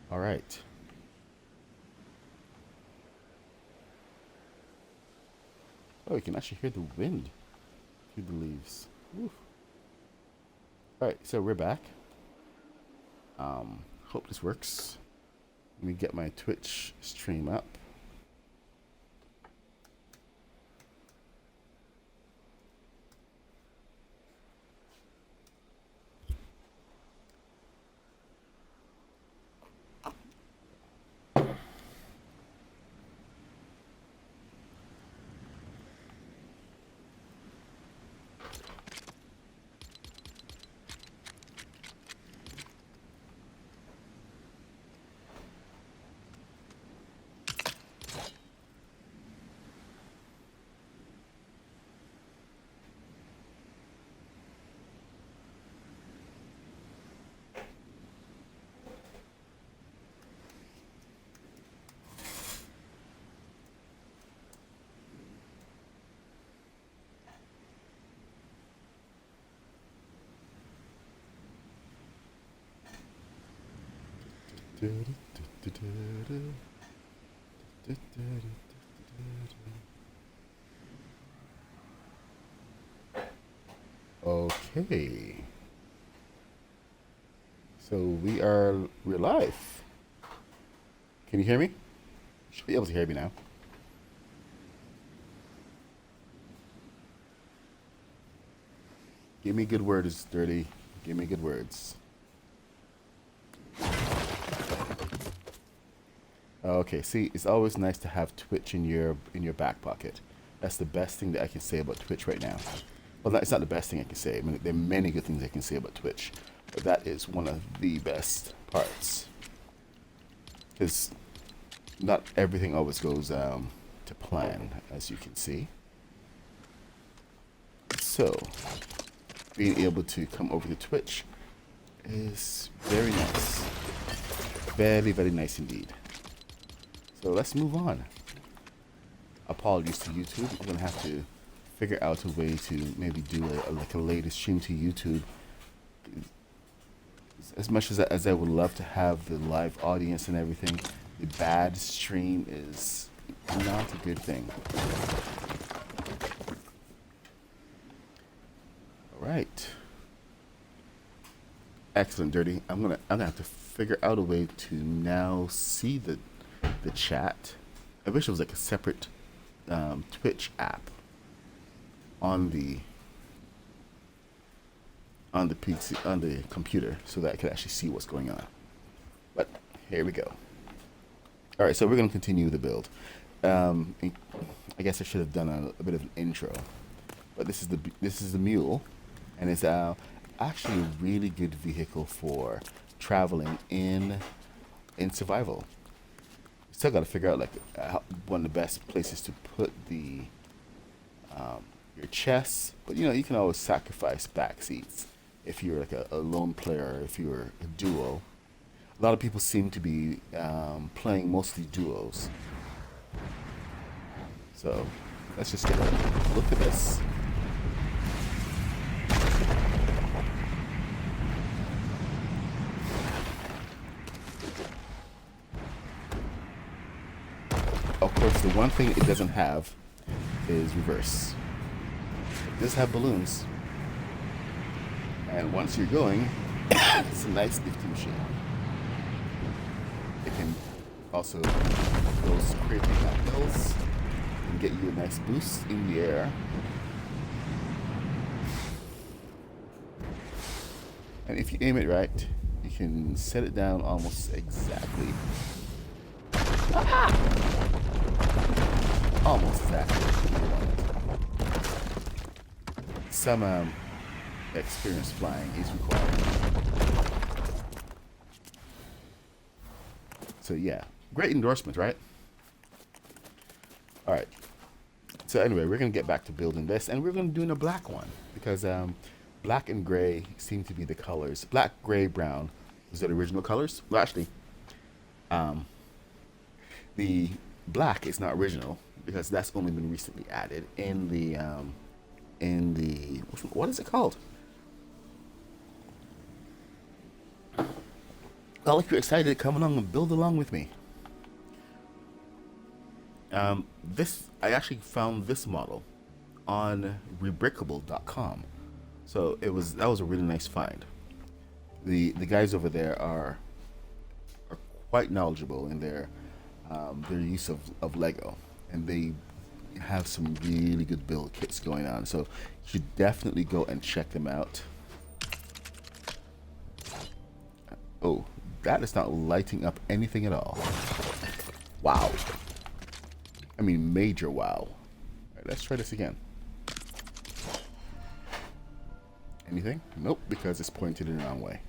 All right. Oh, you can actually hear the wind through the leaves. Oof. All right, so we're back. Hope this works. Let me get my Twitch stream up. Okay. So we're live. Can you hear me? You should be able to hear me now. Give me good words, Dirty. Give me good words. Okay, see, it's always nice to have Twitch in your back pocket. That's the best thing that I can say about Twitch right now. Well, it's not the best thing I can say. I mean, there are many good things I can say about Twitch, but that is one of the best parts. Because not everything always goes to plan, as you can see. So, being able to come over to Twitch is very nice. Very, very nice indeed. So let's move on. Apologies to YouTube. I'm gonna have to figure out a way to maybe do a latest stream to YouTube. As much as I would love to have the live audience and everything, the bad stream is not a good thing. All right. Excellent, Dirty. I'm gonna have to figure out a way to now see the chat. I wish it was like a separate Twitch app on the PC on the computer so that I could actually see what's going on. But here we go. All right, so we're gonna continue the build. I guess I should have done a bit of an intro, but this is the Mule, and it's actually a really good vehicle for traveling in survival. Still got to figure out like one of the best places to put the your chests, but you can always sacrifice back seats if you're like a lone player, or if you're a duo. A lot of people seem to be playing mostly duos. So let's just get a look at this. Of course, the one thing it doesn't have is reverse. It does have balloons. And once you're going, it's a nice lifting machine. It can also go scraping down hills and get you a nice boost in the air. And if you aim it right, you can set it down almost exactly. Almost exactly. Some experience flying is required. So yeah, great endorsement, right? All right. So anyway, we're gonna get back to building this, and we're gonna do in a black one because black and gray seem to be the colors. Black, gray, brown is the original colors. Well, actually, the black is not original because that's only been recently added in the what is it called? Well, if you're excited, come along and build along with me. This I actually found this model on rebrickable.com, so that was a really nice find. The guys over there are quite knowledgeable in their use of Lego, and they have some really good build kits going on. So you should definitely go and check them out. Oh, that is not lighting up anything at all. Wow. I mean, major wow. All right, let's try this again. Anything? Nope, because it's pointed in the wrong way.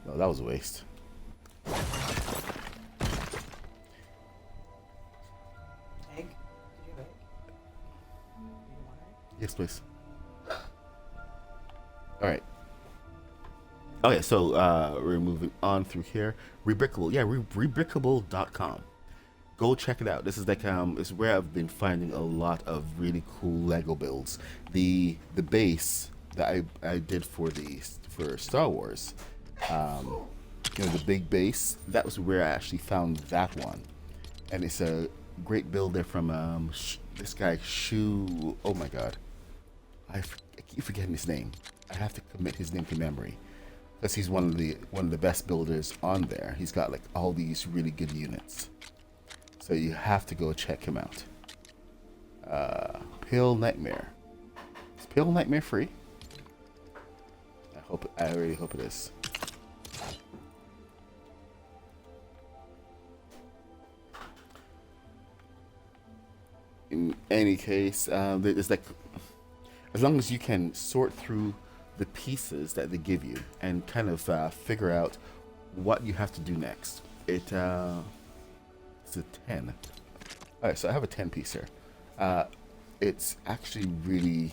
No, that was a waste. Egg? Did you have egg? Do you want egg? Yes, please. All right. Okay, so we're moving on through here. Rebrickable, yeah, rebrickable.com. Go check it out. This is like it's where I've been finding a lot of really cool Lego builds. The base that I did for Star Wars, you know, the big base. That was where I actually found that one, and it's a great build there from this guy Shu. Oh my God, I keep forgetting his name. I have to commit his name to memory, because he's one of the best builders on there. He's got like all these really good units, so you have to go check him out. Pale Nightmare. Is Pale Nightmare free? I really hope it is. In any case, it's like, as long as you can sort through the pieces that they give you and kind of figure out what you have to do next. It's a 10. All right, so I have a 10 piece here. It's actually really,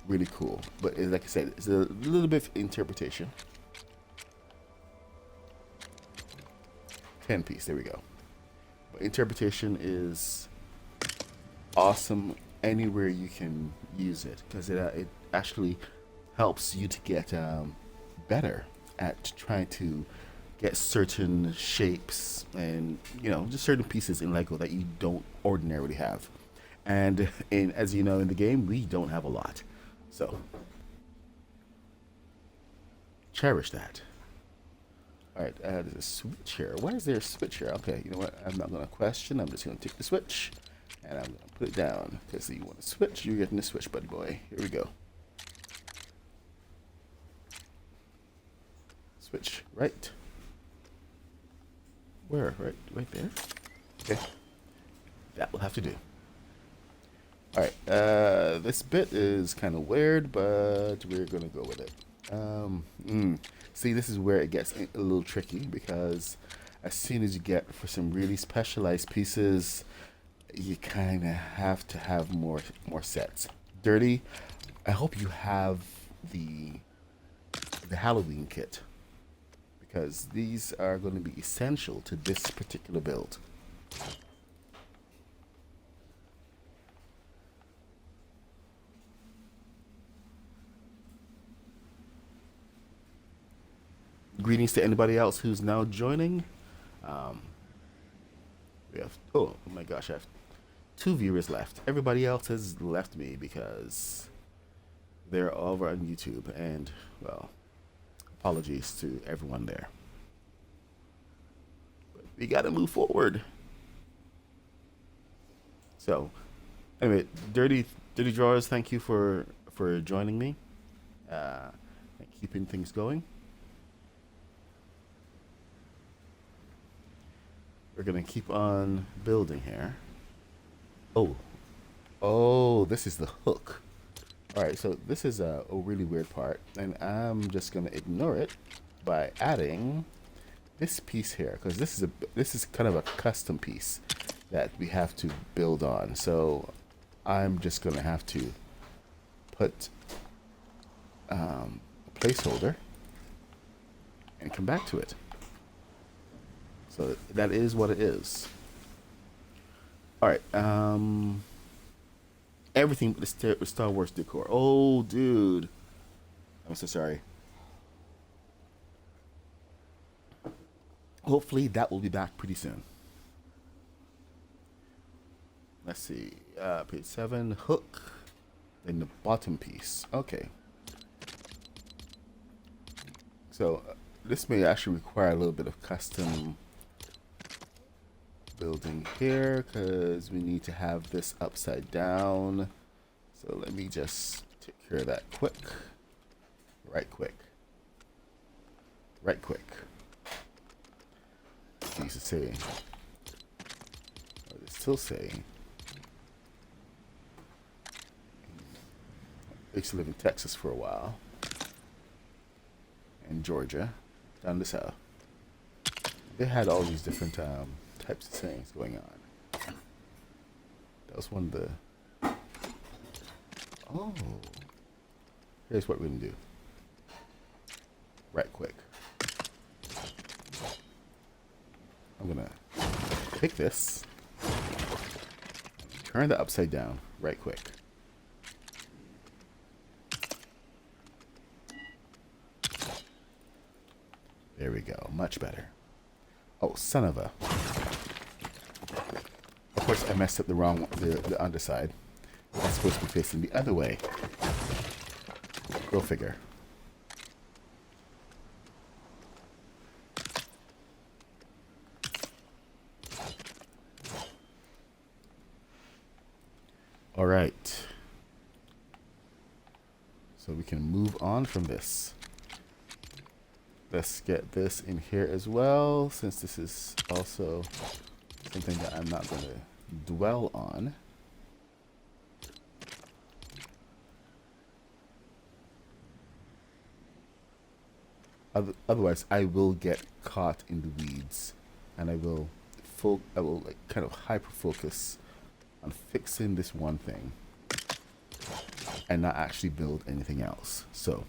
really cool, but like I said, it's a little bit of interpretation. 10 piece, there we go. But interpretation is awesome anywhere you can use it, because it actually helps you to get better at trying to get certain shapes and, you know, just certain pieces in Lego that you don't ordinarily have. And as you know, in the game, we don't have a lot, so cherish that. All right, there's a switch here. Why is there a switch here? Okay, you know what? I'm not gonna question. I'm just gonna take the switch and I'm gonna put it down, because you want to switch, you're getting the switch, buddy boy. Here we go. Switch right. Where? Right there. Okay, that will have to do. All right, this bit is kind of weird, but we're gonna go with it. See, this is where it gets a little tricky, because as soon as you get for some really specialized pieces, you kind of have to have more sets. Dirty, I hope you have the Halloween kit, because these are going to be essential to this particular build. Greetings to anybody else who's now joining. We have, oh my gosh, I have 2 viewers left. Everybody else has left me because they're over on YouTube, and well, apologies to everyone there. But we gotta move forward. So, anyway, Dirty Drawers, thank you for joining me and keeping things going. We're gonna keep on building here. Oh, this is the hook. All right, so this is a really weird part, and I'm just gonna ignore it by adding this piece here, because this is kind of a custom piece that we have to build on. So I'm just gonna have to put a placeholder and come back to it. So that is what it is. All right. Everything but the Star Wars decor. Oh, dude. I'm so sorry. hopefully that will be back pretty soon. Let's see. Page 7, hook. Then the bottom piece. Okay. So this may actually require a little bit of custom building here because we need to have this upside down. So let me just take care of that quick. Right quick. Right quick. It used to say, or they still say, I used to live in Texas for a while, and Georgia, down the south. They had all these different types of sayings going on. That was one of the... Oh. Here's what we're going to do. Right quick. I'm going to take this, turn that upside down, right quick. There we go. Much better. Oh, son of a... Of course, I messed up the wrong... the underside. That's supposed to be facing the other way. Go figure. All right. So we can move on from this. Let's get this in here as well, since this is also something that I'm not going to dwell on. Otherwise, I will get caught in the weeds, and I will like kind of hyper focus on fixing this one thing, and not actually build anything else. So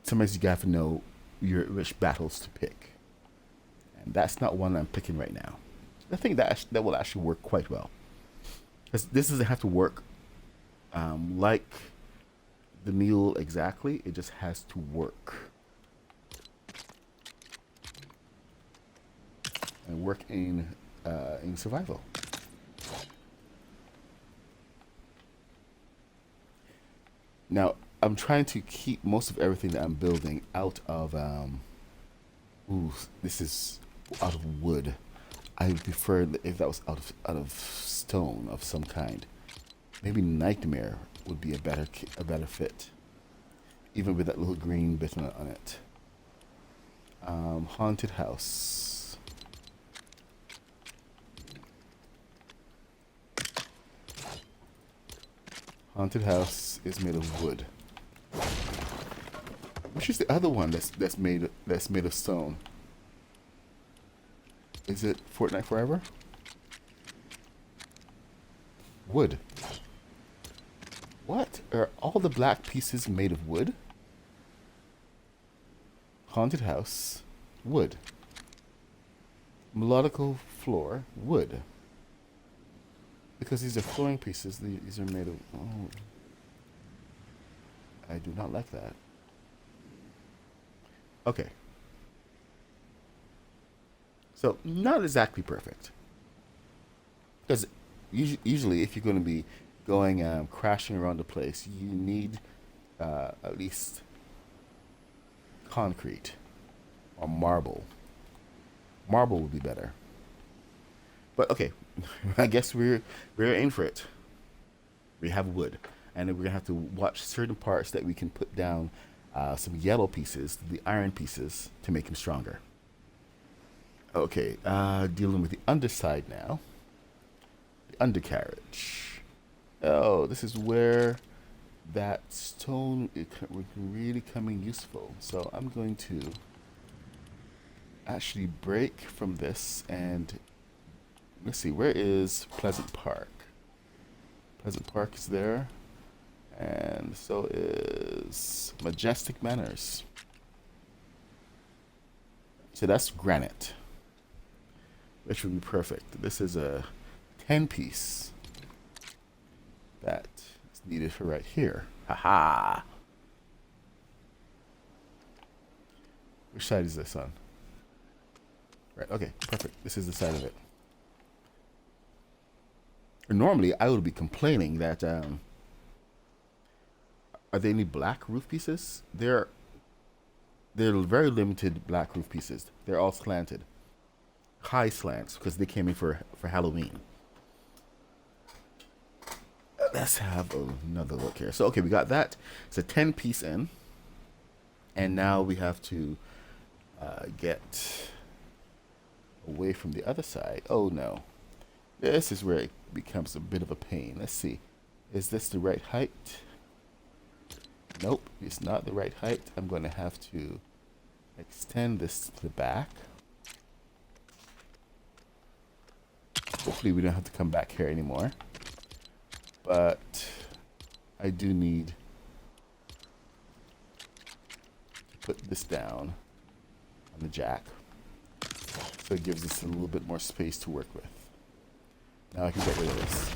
sometimes you have to know which battles to pick, and that's not one I'm picking right now. I think that will actually work quite well, because this doesn't have to work like the MULE exactly. It just has to work and work in survival. Now, I'm trying to keep most of everything that I'm building out of, ooh, this is out of wood. I would prefer if that was out of stone of some kind. Maybe nightmare would be a better fit, even with that little green bit on it. Haunted house. Haunted house is made of wood. Which is the other one that's made of stone? Is it Fortnite Forever? Wood. What? Are all the black pieces made of wood? Haunted house, wood. Melodical floor, wood. Because these are flooring pieces, these are made of... Oh. I do not like that. Okay. So, not exactly perfect. Because usually if you're going to be going crashing around the place, you need at least concrete or marble. Marble would be better. But okay, I guess we're in for it. We have wood, and then we're gonna have to watch certain parts that we can put down some yellow pieces, the iron pieces, to make him stronger. Okay, dealing with the underside now. The undercarriage. Oh, this is where that stone is really coming useful. So I'm going to actually break from this, and let's see, where is Pleasant Park? Pleasant Park is there, and so is Majestic Manors. So that's granite, which would be perfect. This is a 10-piece that is needed for right here. Haha. Which side is this on? Right, okay, perfect. This is the side of it. Normally, I would be complaining that, are there any black roof pieces? They're very limited black roof pieces. They're all slanted. High slants, because they came in for Halloween. Let's have another look here. So, okay, we got that. It's a 10-piece in. And now we have to get away from the other side. Oh, no. This is where it becomes a bit of a pain. Let's see. Is this the right height? Nope, it's not the right height. I'm going to have to extend this to the back. Hopefully we don't have to come back here anymore. But I do need to put this down on the jack. So it gives us a little bit more space to work with. Now I can get rid of this.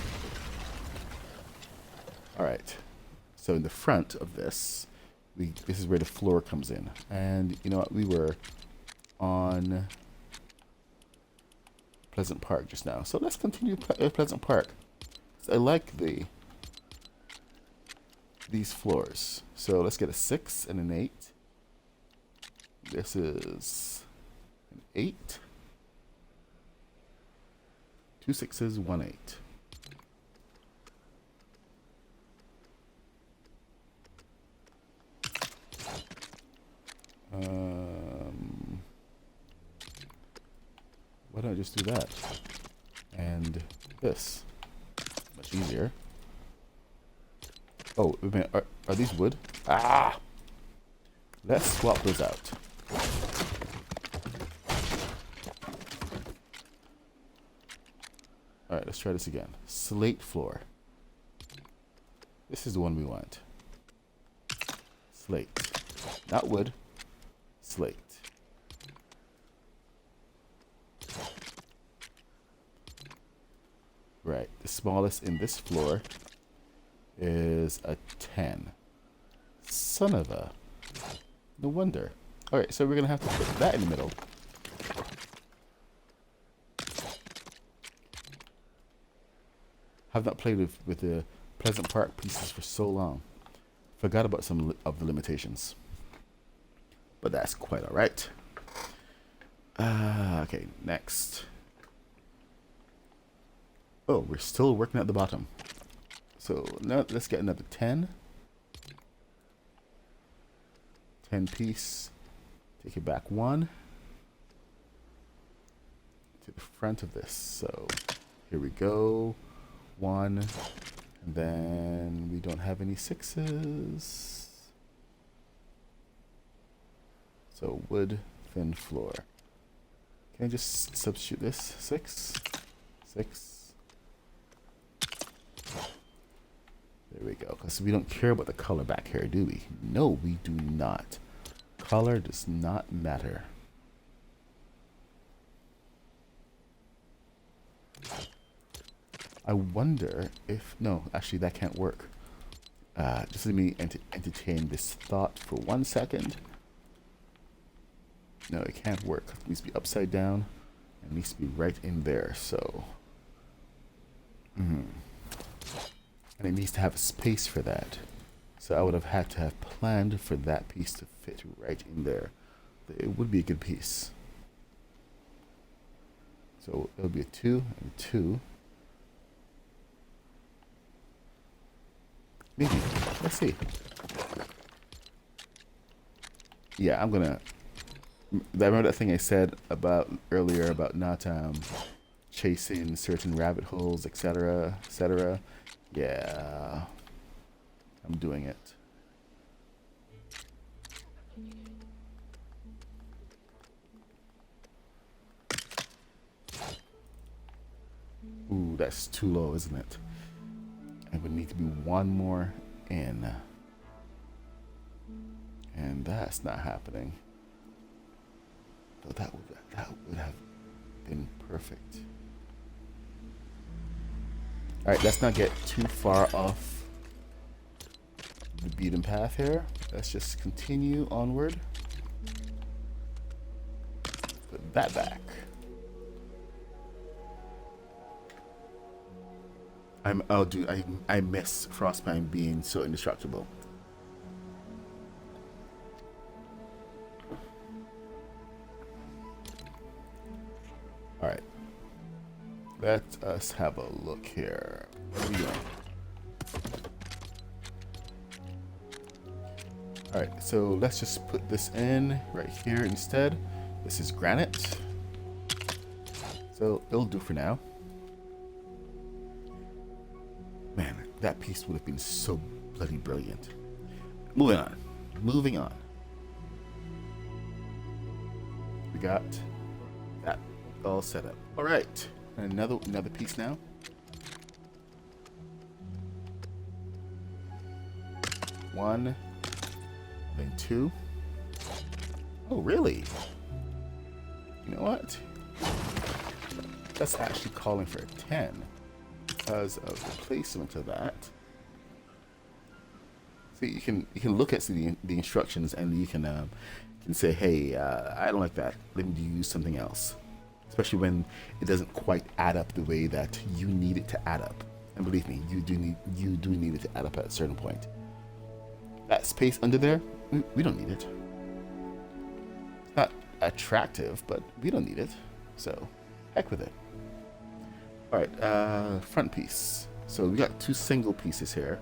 Alright. So in the front of this, this is where the floor comes in. And you know what? We were on Pleasant Park just now. So let's continue Pleasant Park. So I like these floors. So let's get a 6 and an 8. This is an 8. 2 6s, 1 8. Why don't I just do that? And this. Much easier. Oh, wait a minute. Are these wood? Ah! Let's swap those out. Alright, let's try this again. Slate floor. This is the one we want. Slate. Not wood. Slate. Right, the smallest in this floor is a 10. Son of a... No wonder. Alright, so we're going to have to put that in the middle. Have not played with the Pleasant Park pieces for so long. Forgot about some of the limitations. But that's quite alright. Okay, next. Oh, we're still working at the bottom. So now let's get another 10. 10 piece. Take it back 1. To the front of this. So here we go. 1. And then we don't have any 6s. So wood, thin floor. Can I just substitute this? 6. 6. There we go. Because we don't care about the color back here, do we? No, we do not. Color does not matter. I wonder if... No, actually that can't work. Just let me entertain this thought for 1 second. No, it can't work. It needs to be upside down. It needs to be right in there, so... And it needs to have a space for that. So I would have had to have planned for that piece to fit right in there. It would be a good piece. So it'll be a 2 and a 2. Maybe. Let's see. Yeah, I'm gonna... Remember that thing I said about earlier about not chasing certain rabbit holes, etc., etc.? Yeah, I'm doing it. Ooh, that's too low, isn't it? It would need to be 1 more in. And that's not happening. But that would have been perfect. Alright, let's not get too far off the beaten path here. Let's just continue onward. Put that back. Oh, dude, I miss Frostpine being so indestructible. All right, let us have a look here. Where are we going? All right, so let's just put this in right here instead. This is granite, so it'll do for now. Man, that piece would have been so bloody brilliant. Moving on. Moving on. We got that all set up. All right, another piece now. One, then two. Oh, really? You know what? That's actually calling for a 10 because of the placement of that. See, you can look at the instructions and you can say, hey, I don't like that. Let me use something else. Especially when it doesn't quite add up the way that you need it to add up. And believe me, you do need it to add up at a certain point. That space under there, we don't need it. It's not attractive, but we don't need it. So, heck with it. Alright, front piece. So we got two single pieces here.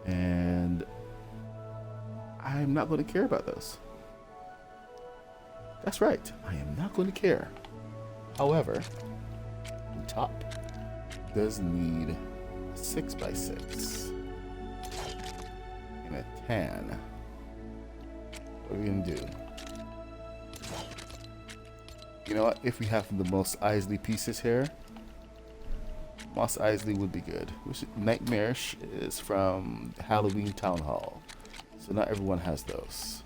And I'm not going to care about those. That's right, I am not going to care. However, the top does need a 6x6 and a 10. What are we going to do? You know what? If we have the Mos Eisley pieces here, Mos Eisley would be good. Nightmarish is from Halloween Town Hall, so not everyone has those.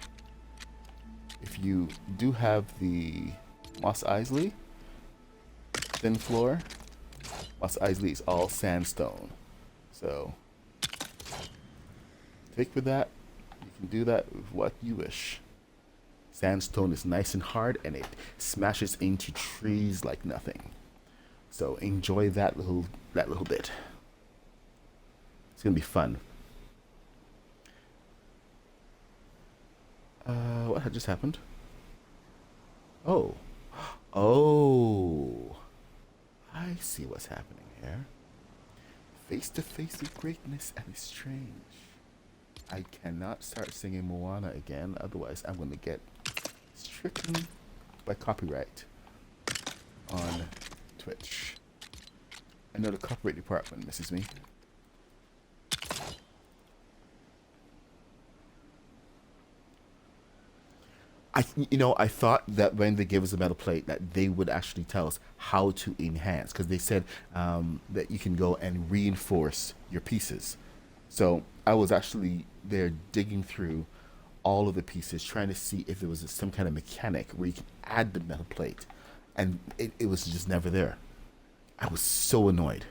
If you do have the Mos Eisley thin floor, Mos Eisley is all sandstone. So take with that. You can do that with what you wish. Sandstone is nice and hard and it smashes into trees like nothing. So enjoy that little bit. It's gonna be fun. What had just happened? Oh, I see what's happening here. Face to face with greatness and it's strange. I cannot start singing Moana again, otherwise I'm gonna get stricken by copyright on Twitch. I know the copyright department misses me. I thought that when they gave us a metal plate that they would actually tell us how to enhance, because they said that you can go and reinforce your pieces. So I was actually there digging through all of the pieces, trying to see if there was some kind of mechanic where you can add the metal plate, and it was just never there. I was so annoyed.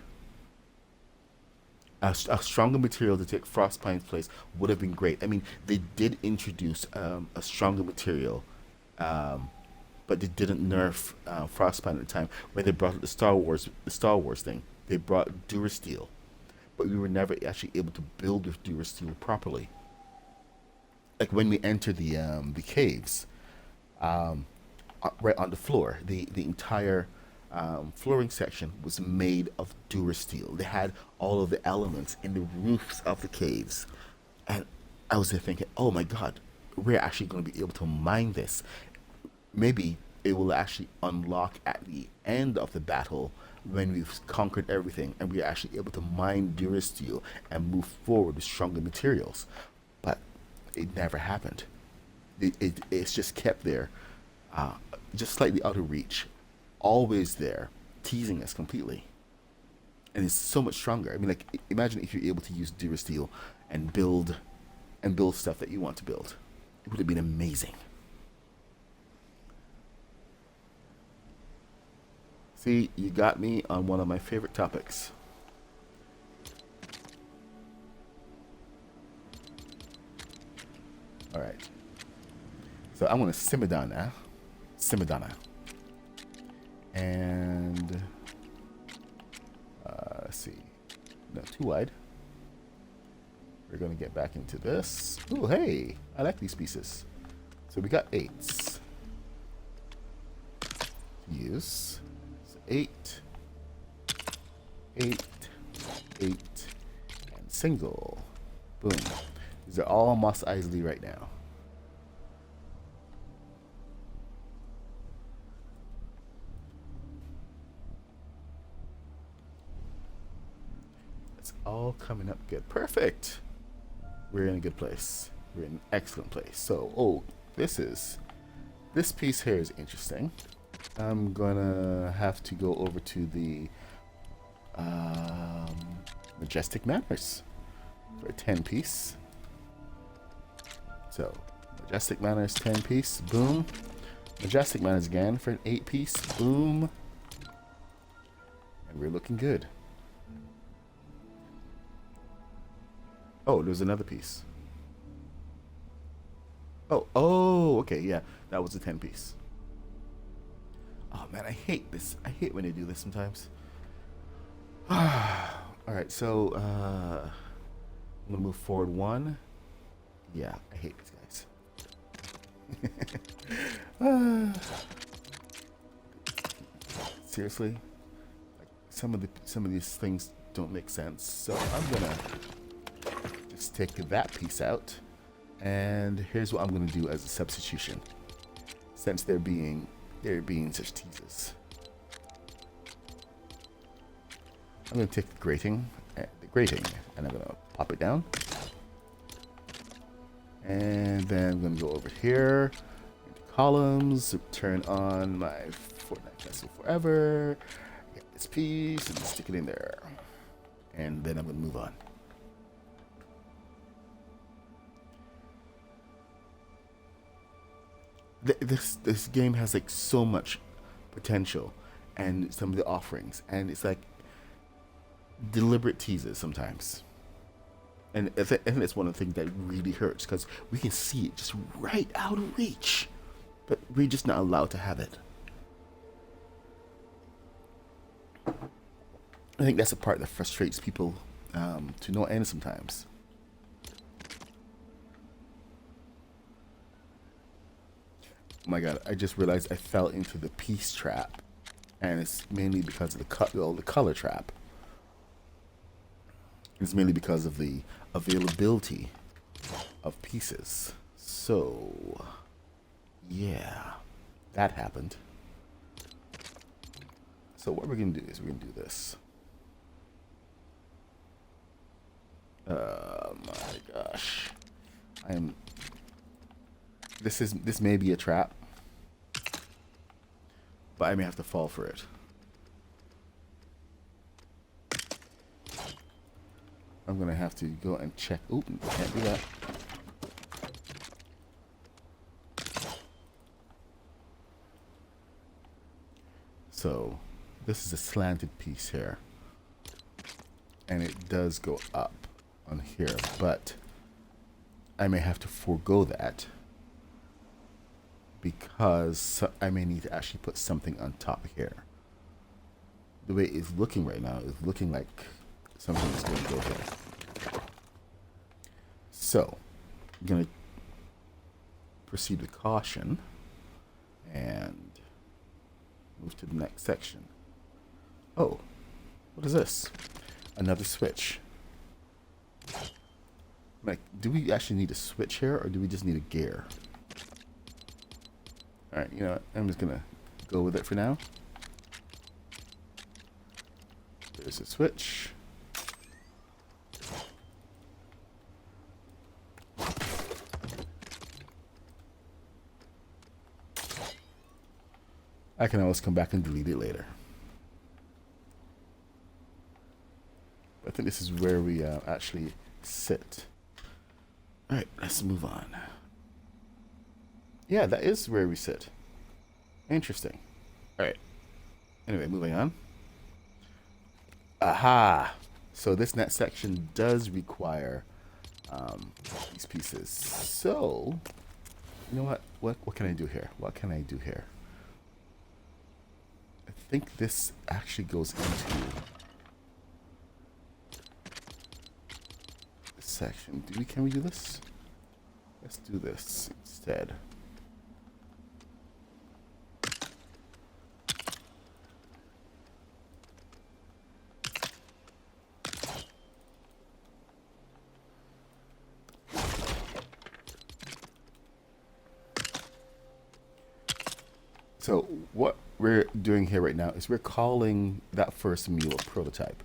A stronger material to take Frostpine's place would have been great. I mean, they did introduce a stronger material, but they didn't nerf Frostpine at the time when they brought the Star Wars thing. They brought Durasteel, but we were never actually able to build with Durasteel properly. Like when we entered the caves, right on the floor, the entire flooring section was made of Durasteel. They had all of the elements in the roofs of the caves, and I was there thinking, oh my god, we're actually going to be able to mine this. Maybe it will actually unlock at the end of the battle when we've conquered everything and we're actually able to mine Durasteel and move forward with stronger materials. But it never happened. It's just kept there, just slightly out of reach, always there, teasing us completely. And it's so much stronger. I mean, like, imagine if you're able to use Durasteel and build stuff that you want to build. It would have been amazing. See, you got me on one of my favorite topics. All right. So I'm going to simmer down now. Simmer down now. And let's see. No, too wide. We're going to get back into this. Oh, hey, I like these pieces. So we got 8s to use. So 8, 8, 8, and single. Boom. These are all Mos Eisley right now. It's all coming up good. Perfect. We're in a good place. We're in an excellent place. So, oh, this piece here is interesting. I'm gonna have to go over to the Majestic Manners for a 10 piece. So, Majestic Manners 10 piece, boom. Majestic Manners again for an 8 piece, boom. And we're looking good. Oh, there's another piece. Oh, okay, yeah, that was a 10 piece. Oh man, I hate this. I hate when they do this sometimes. Alright, so I'm gonna move forward 1. Yeah, I hate these guys. Seriously? Like, some of these things don't make sense. So I'm gonna just take that piece out. And here's what I'm going to do as a substitution, since they're being such teases. I'm going to take the grating, and I'm going to pop it down. And then I'm going to go over here, into columns, turn on my Fortnite Castle Forever, get this piece, and stick it in there. And then I'm going to move on. This game has like so much potential, and some of the offerings, and it's like deliberate teases sometimes, and I think it's one of the things that really hurts, because we can see it just right out of reach, but we're just not allowed to have it. I think that's the part that frustrates people to no end sometimes. Oh my god, I just realized I fell into the piece trap, and it's mainly because of the color trap. It's mainly because of the availability of pieces. So, yeah, that happened. So what we're gonna do is we're gonna do this. Oh my gosh, This may be a trap, but I may have to fall for it. I'm gonna have to go and check. Oop, can't do that. So, this is a slanted piece here, and it does go up on here, but I may have to forego that, because I may need to actually put something on top here. The way it's looking right now is looking like something is going to go here. So, I'm going to proceed with caution and move to the next section. Oh, what is this? Another switch. Like, do we actually need a switch here, or do we just need a gear? Alright, you know what? I'm just gonna go with it for now. There's a switch. I can always come back and delete it later. I think this is where we actually sit. Alright, let's move on. Yeah, that is where we sit. Interesting. Alright. Anyway, moving on. Aha! So this next section does require these pieces. So, you know what? What can I do here? What can I do here? I think this actually goes into section. Can we do this? Let's do this instead. So what we're doing here right now is we're calling that first mule a prototype.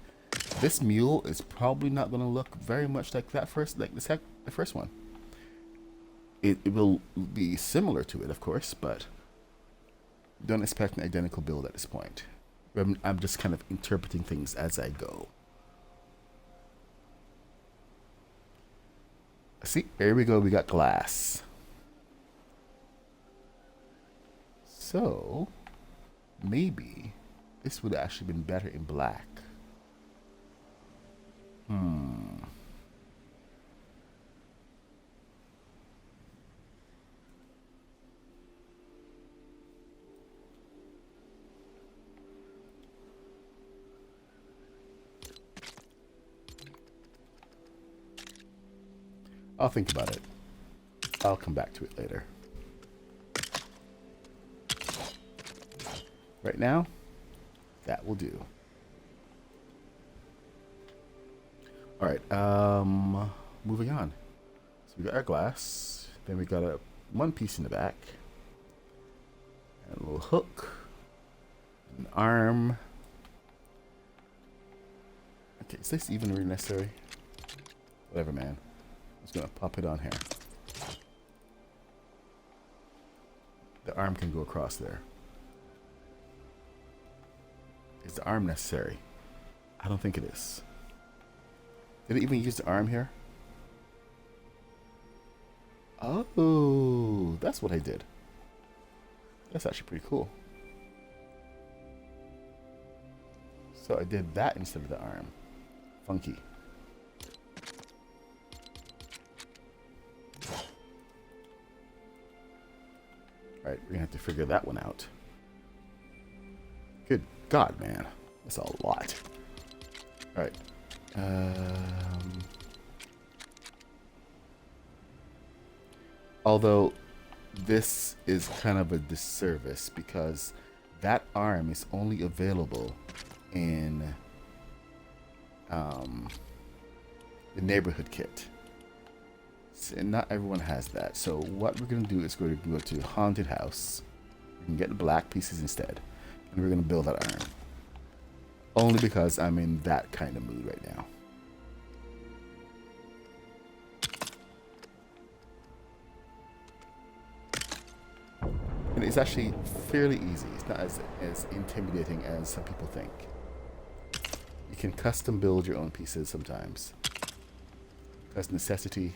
This mule is probably not going to look very much like that first, like the first one. It will be similar to it, of course, but don't expect an identical build at this point. I'm just kind of interpreting things as I go. See, here we go. We got glass. So maybe this would have actually been better in black. I'll think about it. I'll come back to it later. Right now, that will do. Alright, moving on. So we got our glass, then we got one piece in the back, and a little hook, an arm. Okay, is this even really necessary? Whatever, man. I'm just gonna pop it on here. The arm can go across there. Is the arm necessary? I don't think it is. Did it even use the arm here? Oh, that's what I did. That's actually pretty cool. So I did that instead of the arm. Funky. Alright, we're gonna have to figure that one out. Good God, man. That's a lot. Alright. Although this is kind of a disservice because that arm is only available in the neighborhood kit. And not everyone has that. So what we're going to do is we're going to go to Haunted House. We can get the black pieces instead. And we're going to build that arm. Only because I'm in that kind of mood right now. And it's actually fairly easy. It's not as intimidating as some people think. You can custom build your own pieces sometimes. Because necessity,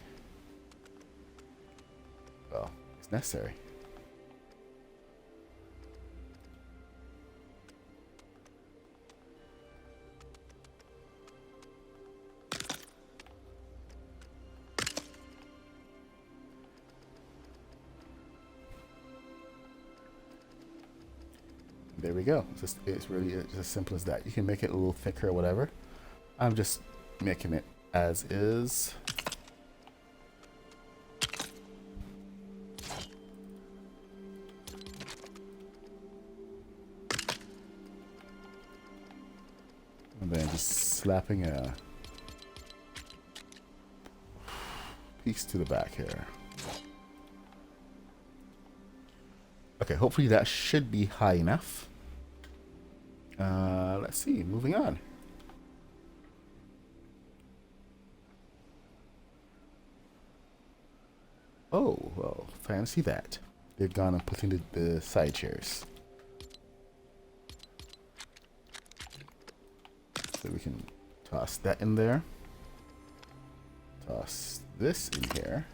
well, it's necessary. There we go. It's really just as simple as that. You can make it a little thicker or whatever. I'm just making it as is. And then just slapping a piece to the back here. Okay, hopefully that should be high enough. Let's see, moving on. Oh, well, fancy that. They've gone and put in the side chairs. So we can toss that in there. Toss this in here.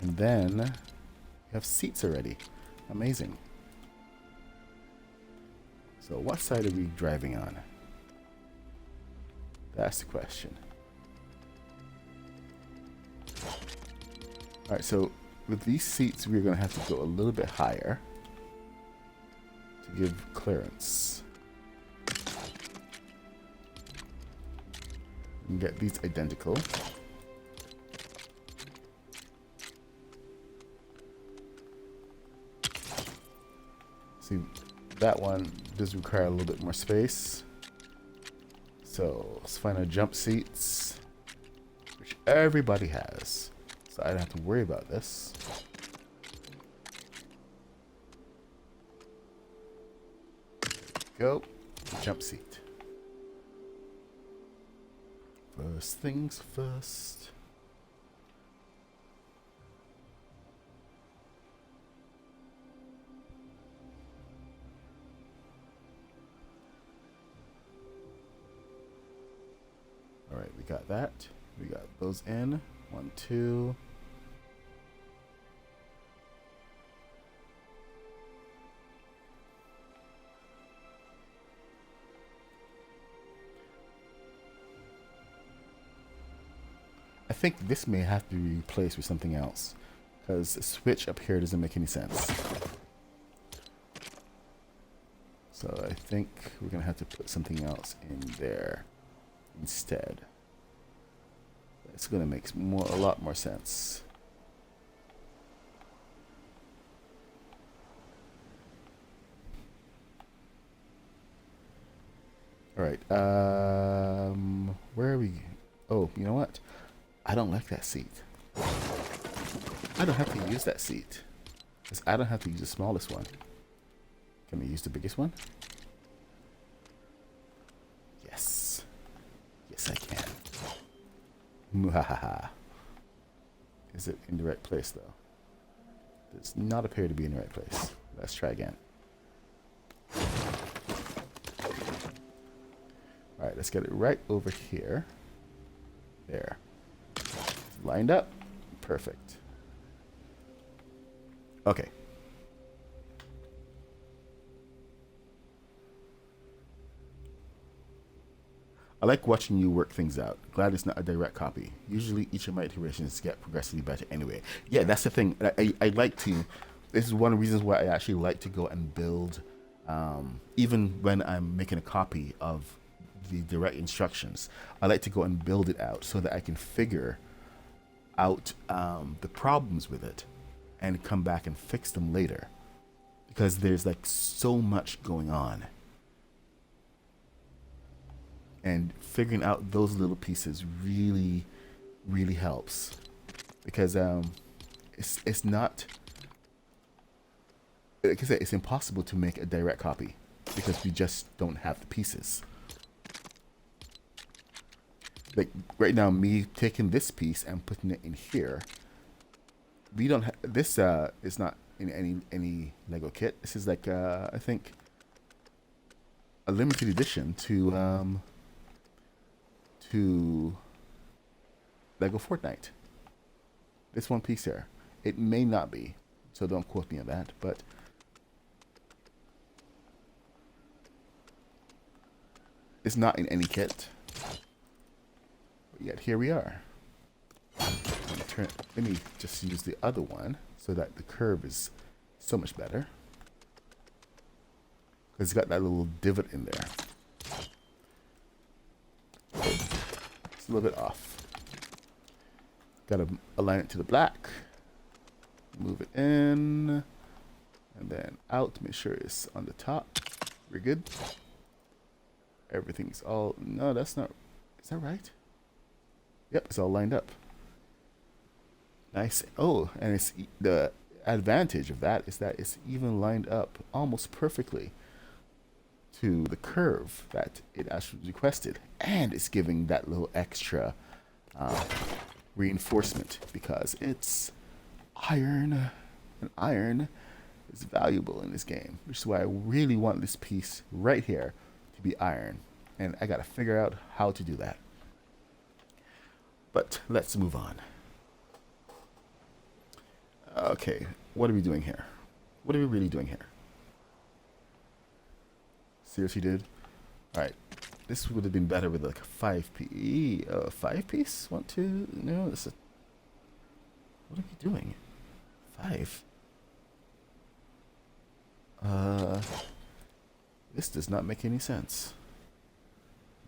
And then we have seats already. Amazing. So what side are we driving on? That's the question. Alright, so with these seats we're going to have to go a little bit higher to give clearance. can get these identical. See, that one does require a little bit more space. So let's find our jump seats, which everybody has. So I don't have to worry about this. Go, jump seat. First things first. All right, we got that. We got those in. 1, 2. I think this may have to be replaced with something else, because the switch up here doesn't make any sense. So I think we're gonna have to put something else in there instead. It's gonna make a lot more sense. All right. Where are we? Oh, you know what? I don't like that seat. I don't have to use that seat, because I don't have to use the smallest one. Can I use the biggest one? Yes. Yes, I can. Muhahaha. Is it in the right place, though? Does not appear to be in the right place. Let's try again. Alright, let's get it right over here. There. Lined up. Perfect. Okay. I like watching you work things out. Glad it's not a direct copy. Usually each of my iterations get progressively better anyway. Yeah, that's the thing. I like to... This is one of the reasons why I actually like to go and build, even when I'm making a copy of the direct instructions, I like to go and build it out so that I can figure out the problems with it and come back and fix them later. Because there's like so much going on. And figuring out those little pieces really, really helps, because it's not, like I said, it's impossible to make a direct copy because we just don't have the pieces. Like right now, me taking this piece and putting it in here, we don't have this. Is not in any Lego kit. This is like I think a limited edition to Lego Fortnite. This one piece here. It may not be, so don't quote me on that, but it's not in any kit. But yet here we are. Let me just use the other one so that the curve is so much better. Because it's got that little divot in there. It's a little bit off. Gotta align it to the black. Move it in. And then out. Make sure it's on the top. We're good. Everything's all... No, that's not... Is that right? Yep, it's all lined up. Nice. Oh, and it's the advantage of that is that it's even lined up almost perfectly to the curve that it actually requested, and it's giving that little extra reinforcement because it's iron, and iron is valuable in this game, which is why I really want this piece right here to be iron, and I gotta figure out how to do that. But let's move on. Okay, what are we doing here? What are we really doing here? Seriously, dude? Alright, this would have been better with like a 5 piece? 1, 2, no, this is... What are we doing? 5? This does not make any sense.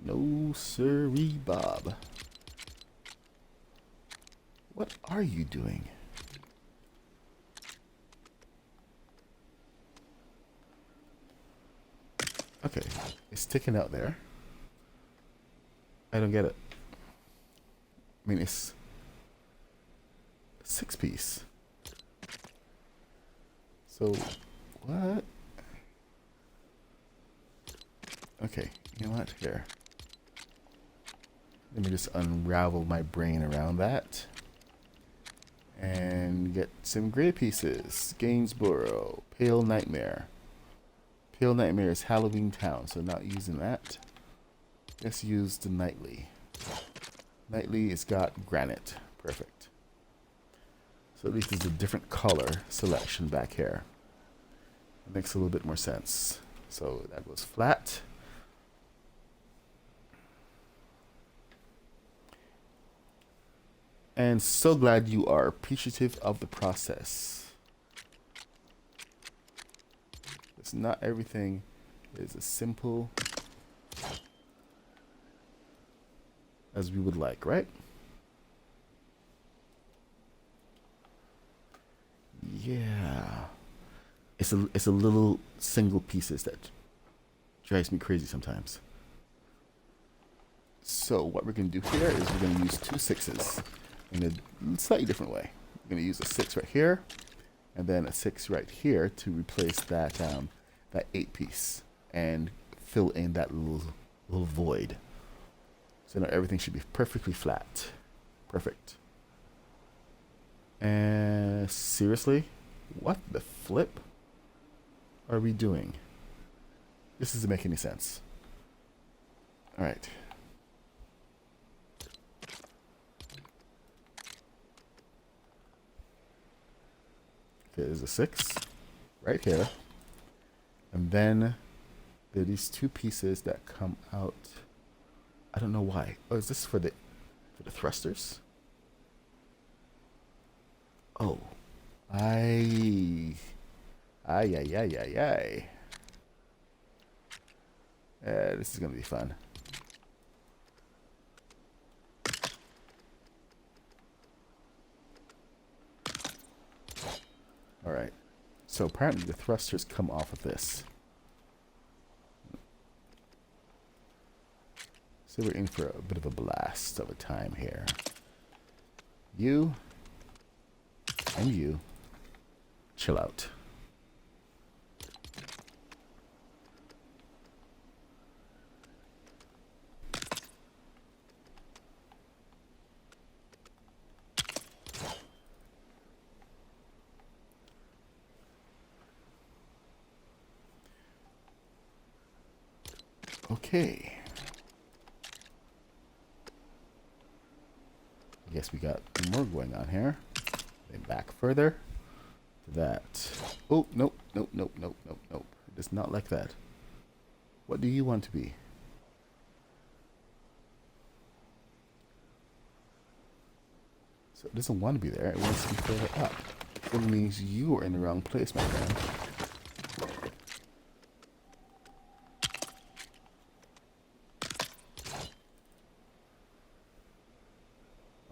No siree, Bob. What are you doing? Okay, it's sticking out there. I don't get it. I mean, it's a 6-piece. So, what? Okay, you know what? Here. Let me just unravel my brain around that. And get some gray pieces. Gainsborough. Pale Nightmare. Pale Nightmare is Halloween Town, so not using that. Let's use the Nightly. Nightly has got granite. Perfect. So at least there's a different color selection back here. It makes a little bit more sense. So that goes flat. And so glad you are appreciative of the process. It's not everything is as simple as we would like, right? Yeah. It's a little single pieces that drives me crazy sometimes. So what we're going to do here is we're going to use 2 6s in a slightly different way. We're going to use a 6 right here, and then a 6 right here to replace that that 8-piece and fill in that little void. So now everything should be perfectly flat. Perfect. And seriously, what the flip are we doing? This doesn't make any sense. All right. Okay, there's a 6 right here. And then there are these 2 pieces that come out. I don't know why. Oh, is this for the thrusters? Oh. Ay, ay, ay, ay, ay. This is going to be fun. All right. So apparently the thrusters come off of this. So we're in for a bit of a blast of a time here. You and you chill out. Okay. I guess we got more going on here. Then back further to that. Oh, nope, nope, nope, nope, nope, nope. It is not like that. What do you want to be? So it doesn't want to be there. It wants to be further up. So it means you are in the wrong place, my friend.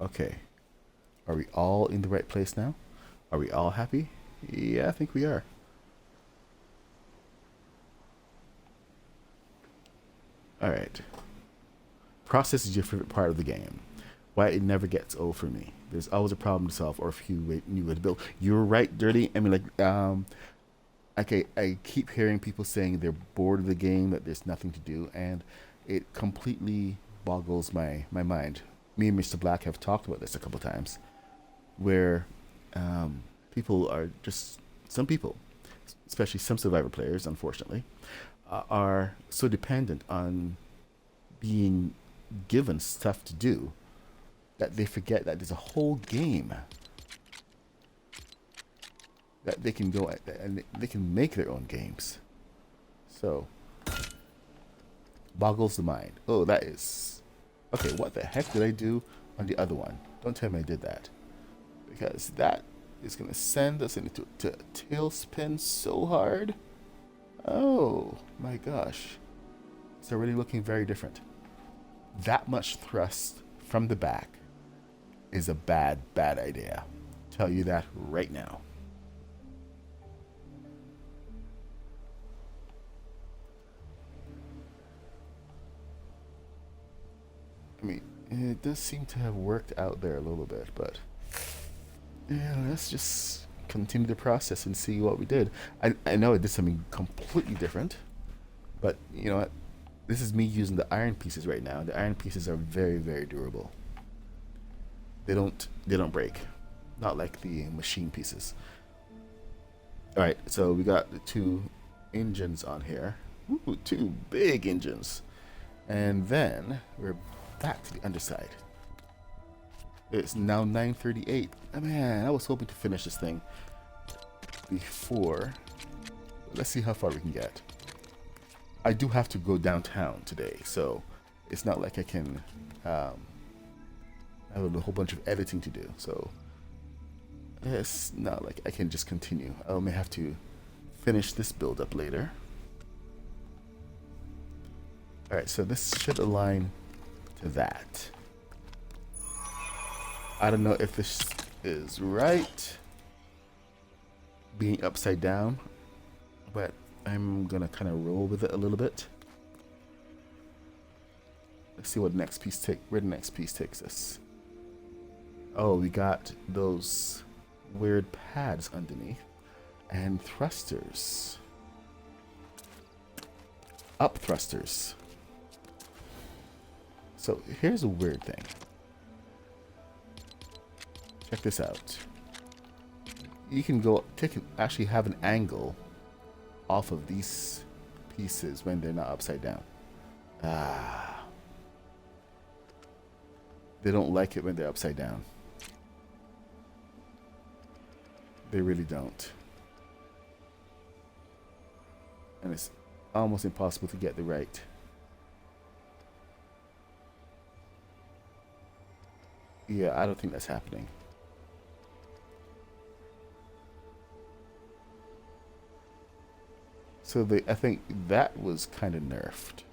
Okay. Are we all in the right place now? Are we all happy? Yeah, I think we are. Alright. Process is your favorite part of the game. Why it never gets old for me. There's always a problem to solve or a few new way to build. You're right, Dirty. I mean, like, I keep hearing people saying they're bored of the game, that there's nothing to do, and it completely boggles my mind. Me and Mr. Black have talked about this a couple times, where people are just, some people, especially some Survivor players, unfortunately, are so dependent on being given stuff to do that they forget that there's a whole game that they can go at, and they can make their own games. So, boggles the mind. Oh, that is... Okay, what the heck did I do on the other one? Don't tell me I did that. Because that is going to send us into a tailspin so hard. Oh, my gosh. It's already looking very different. that much thrust from the back is a bad idea. Tell you that right now. I mean, it does seem to have worked out there a little bit, but yeah, let's just continue the process and see what we did. I know I did something completely different, but you know what? This is me using the iron pieces right now. The iron pieces are very, very durable. They don't break, not like the machine pieces. All right, so we got the two engines on here. Ooh, two big engines, and then we're back to the underside. It's now 9:38. Oh, man, I was hoping to finish this thing before. Let's see how far we can get. I do have to go downtown today, so it's not like I can I have a whole bunch of editing to do. So it's not like I can just continue. I may have to finish this build up later. All right, so this should align to that. I don't know if this is right, being upside down, but I'm gonna kind of roll with it a little bit. Let's see what next piece where the next piece takes us. Oh, we got those weird pads underneath and thrusters, up thrusters. So here's a weird thing. Check this out. You can actually have an angle off of these pieces when they're not upside down. They don't like it when they're upside down. They really don't. And it's almost impossible to get the right. Yeah, I don't think that's happening. So I think that was kind of nerfed.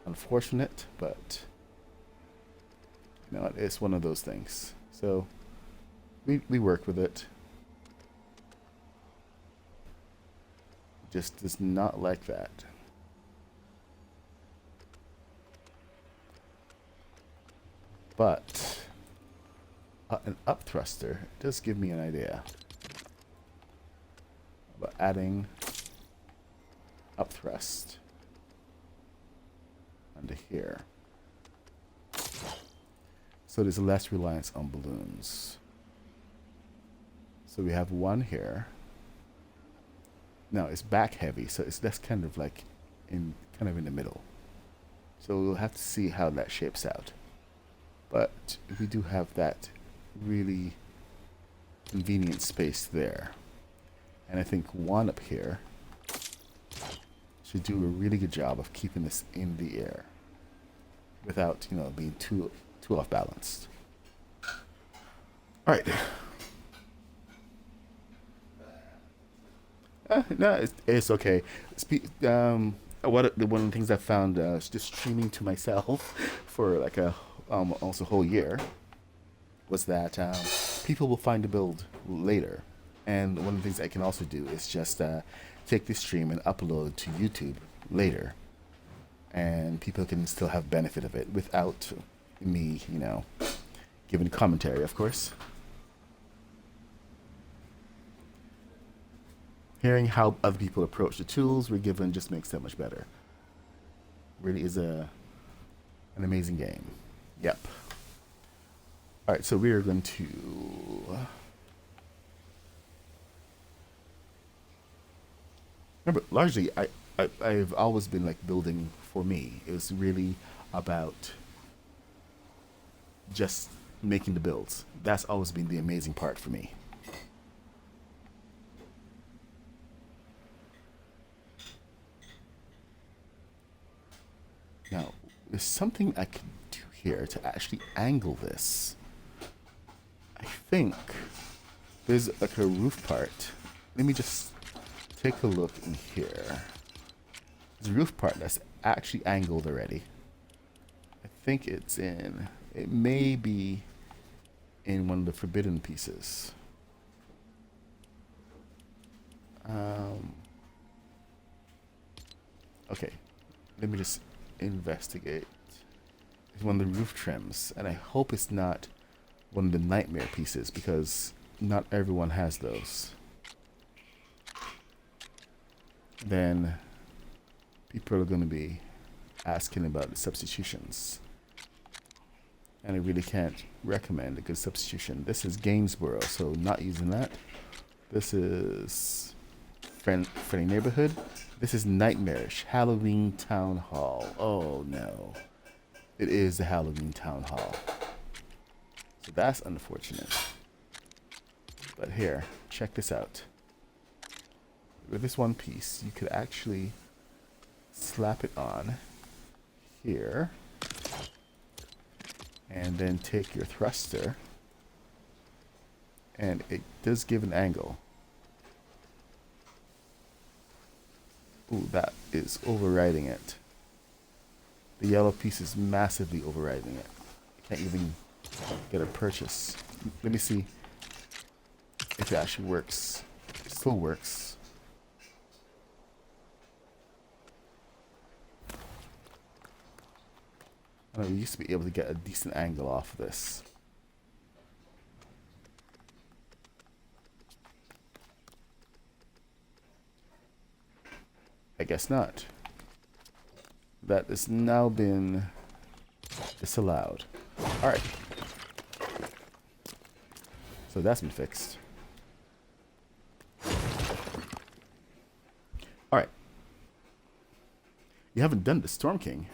Unfortunate, but you know, it's one of those things. So we work with it. Just does not like that. But an up thruster does give me an idea about adding up thrust under here, so there's less reliance on balloons. So we have one here. Now it's back heavy, so that's kind of like in the middle. So we'll have to see how that shapes out. But we do have that really convenient space there, and I think one up here should do a really good job of keeping this in the air without, you know, being too off balanced. All right. No, it's okay. One of the things I found just streaming to myself for like almost a whole year was that people will find the build later, and one of the things I can also do is just take this stream and upload to YouTube later, and people can still have benefit of it without me, you know, giving commentary, of course. Hearing how other people approach the tools we're given just makes that much better. Really is an amazing game. Yep. All right, so we are going to remember, largely I've always been like building for me. It was really about just making the builds. That's always been the amazing part for me. Now, there's something I can do here to actually angle this. I think there's like a roof part. Let me just take a look in here. There's a roof part that's actually angled already. I think it's in. It may be in one of the forbidden pieces. Okay, let me just investigate. It's one of the roof trims, and I hope it's not one of the nightmare pieces because not everyone has those. Then people are going to be asking about the substitutions. And I really can't recommend a good substitution. This is Gainsborough, so not using that. This is Friendly Neighborhood. This is Nightmarish, Halloween Town Hall. Oh no. It is the Halloween Town Hall. So that's unfortunate. But here, check this out. With this one piece, you could actually slap it on here. And then take your thruster. And it does give an angle. Ooh, that is overriding it. The yellow piece is massively overriding it. I can't even get a purchase. Let me see if it actually works. It still works. I know we used to be able to get a decent angle off of this. I guess not. That has now been disallowed. Alright. So that's been fixed. Alright. You haven't done the Storm King.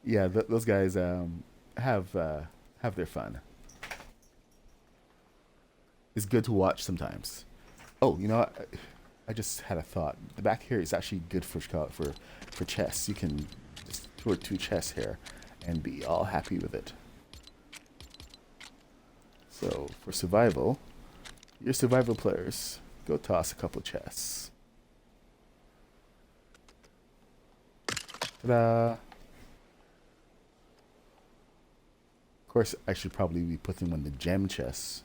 Yeah, those guys have their fun. It's good to watch sometimes. Oh, you know what? I just had a thought. The back here is actually good for chests. You can just throw 2 chests here and be all happy with it. So for survival, your survival players, go toss a couple chests. Ta-da! Of course, I should probably be putting one in the gem chests.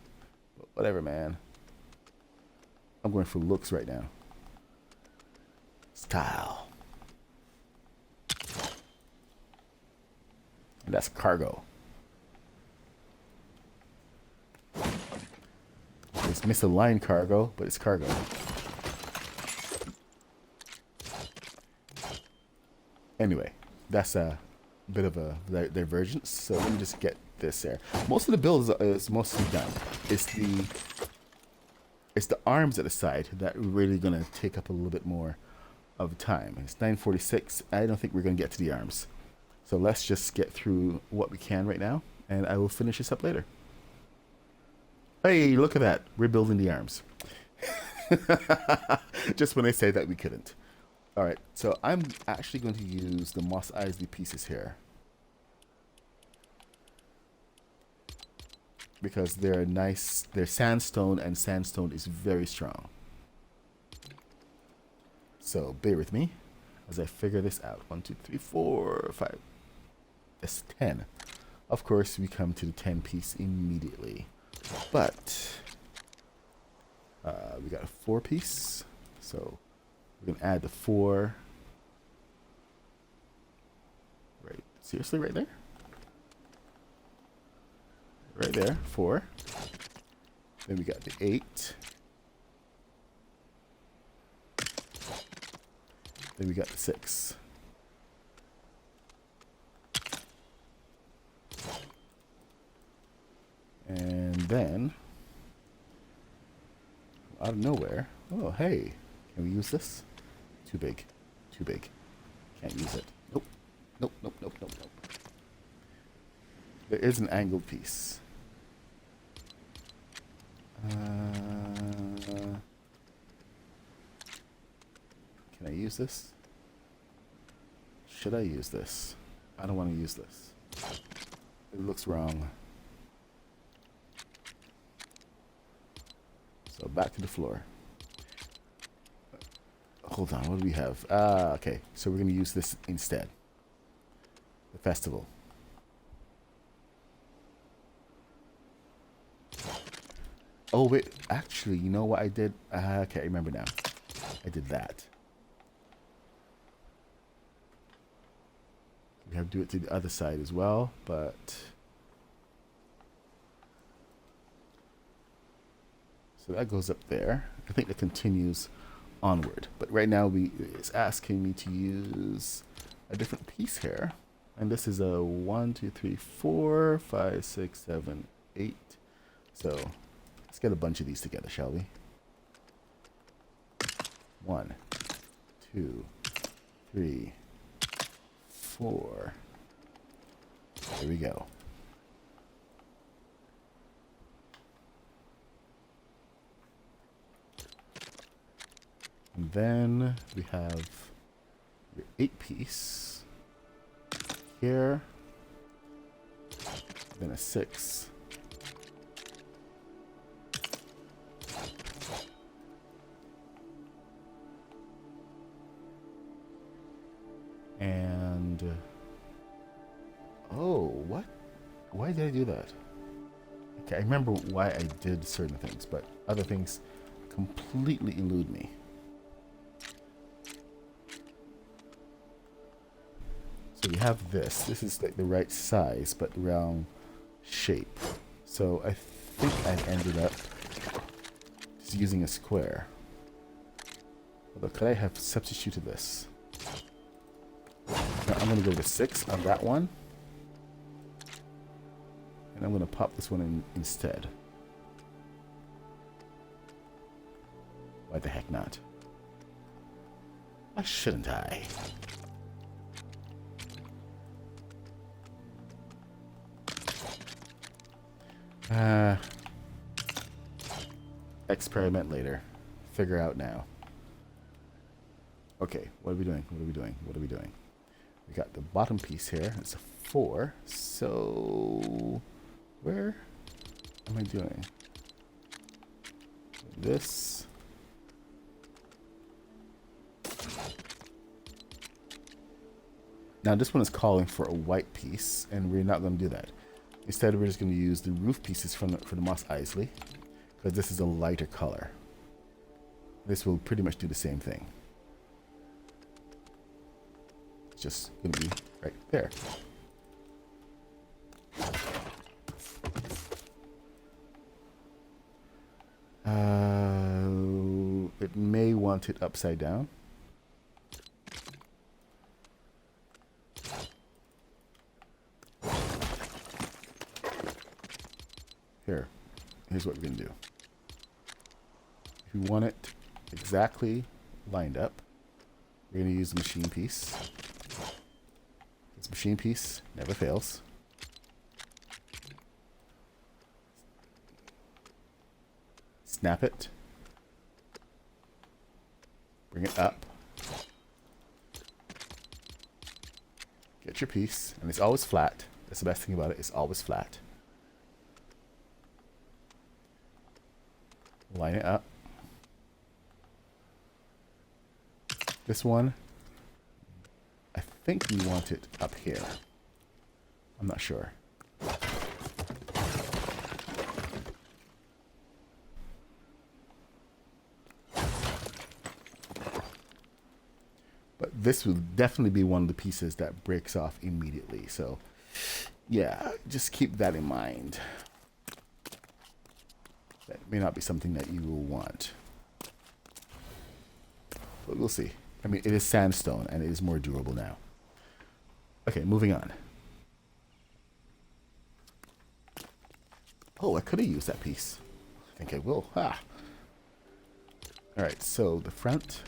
But whatever, man. I'm going for looks right now. Style. And that's cargo. It's misaligned cargo, but it's cargo. Anyway, that's a bit of a divergence. So let me just get this there. Most of the build is mostly done. It's the arms at the side that are really going to take up a little bit more of time. It's 9:46. I don't think we're going to get to the arms. So let's just get through what we can right now, and I will finish this up later. Hey, look at that. We're building the arms. Just when I say that we couldn't. All right, so I'm actually going to use the Moss Isley pieces here. Because they're nice, they're sandstone, and sandstone is very strong. So bear with me as I figure this out. 1, 2, 3, 4, 5. That's 10. Of course, we come to the 10 piece immediately. But we got a 4 piece. So we're going to add the 4. Right, seriously, right there? Right there, 4. Then we got the 8. Then we got the 6. And then, out of nowhere, oh hey, can we use this? Too big, too big. Can't use it. Nope, nope, nope, nope, nope, nope. There is an angled piece. Can I use this? Should I use this? I don't want to use this. It looks wrong. So back to the floor. Hold on, what do we have? Okay, so we're going to use this instead. The festival. Oh, wait, actually, you know what I did? Okay, I remember now. I did that. We have to do it to the other side as well, but... So that goes up there. I think it continues onward. But right now it's asking me to use a different piece here. And this is a 1, 2, 3, 4, 5, 6, 7, 8. So let's get a bunch of these together, shall we? 1, 2, 3, 4. There we go. And then we have your 8-piece here, then a 6, and oh, what? Why did I do that? Okay, I remember why I did certain things, but other things completely elude me. So we have this. This is like the right size, but the wrong shape. So I think I ended up just using a square. Although, could I have substituted this? Now I'm going to go with 6 on that one. And I'm going to pop this one in instead. Why the heck not? Why shouldn't I? Experiment later. Figure out now. Okay, what are we doing? What are we doing? What are we doing? We got the bottom piece here. It's a 4. So where am I doing? This. Now this one is calling for a white piece, and we're not going to do that. Instead, we're just going to use the roof pieces for the Mos Eisley, because this is a lighter color. This will pretty much do the same thing. It's just going to be right there. It may want it upside down. Here's what we're going to do. If you want it exactly lined up, we're going to use the machine piece. This machine piece never fails. Snap it. Bring it up. Get your piece, and it's always flat. That's the best thing about it. It's always flat. Line it up. This one, I think we want it up here. I'm not sure. But this will definitely be one of the pieces that breaks off immediately. So, yeah, just keep that in mind. That may not be something that you will want. But we'll see. I mean, it is sandstone, and it is more durable now. Okay, moving on. Oh, I could have used that piece. I think I will. Ah. Alright, so the front.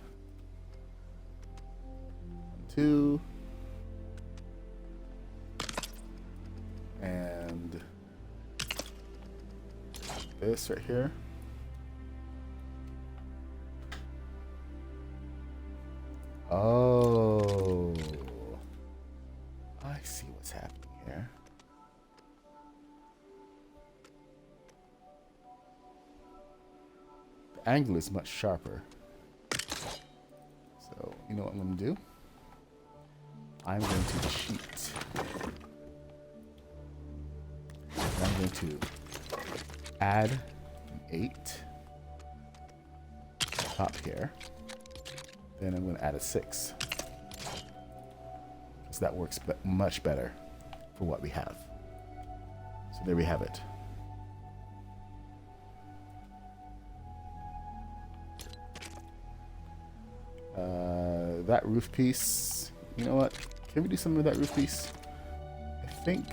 2. And this right here. Oh, I see what's happening here. The angle is much sharper. you know what I'm going to do? I'm going to cheat. I'm going to add an 8 top here. Then I'm going to add a 6. So that works much better for what we have. So there we have it. That roof piece, you know what? Can we do some of that roof piece? I think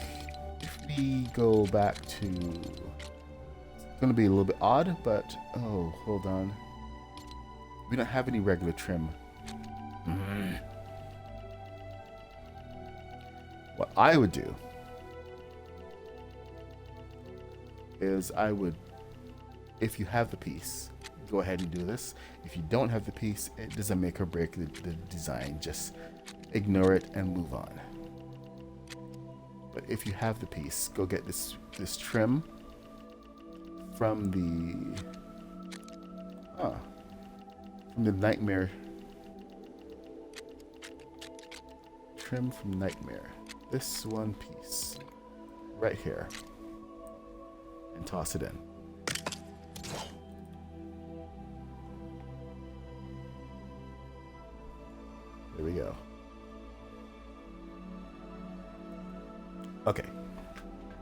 if we go back to, it's going to be a little bit odd, but, oh, hold on. We don't have any regular trim. What I would do is I would, if you have the piece, go ahead and do this. If you don't have the piece, it doesn't make or break the design. Just ignore it and move on. But if you have the piece, go get this trim from the Nightmare. Trim from Nightmare. This one piece right here, and toss it in. There we go. Okay,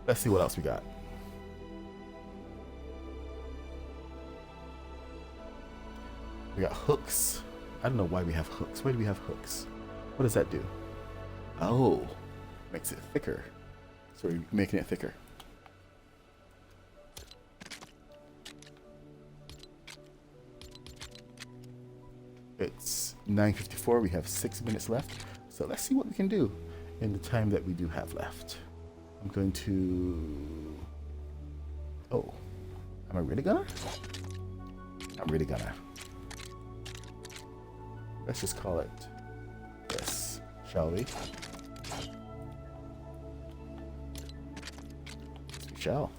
let's see what else we got. We got hooks. I don't know why we have hooks. Why do we have hooks? What does that do? Oh, makes it thicker. So we're making it thicker. It's 9:54. We have 6 minutes left. So let's see what we can do in the time that we do have left. I'm going to... Oh, am I really gonna? I'm really gonna. Let's just call it this, shall we? Yes, we shall.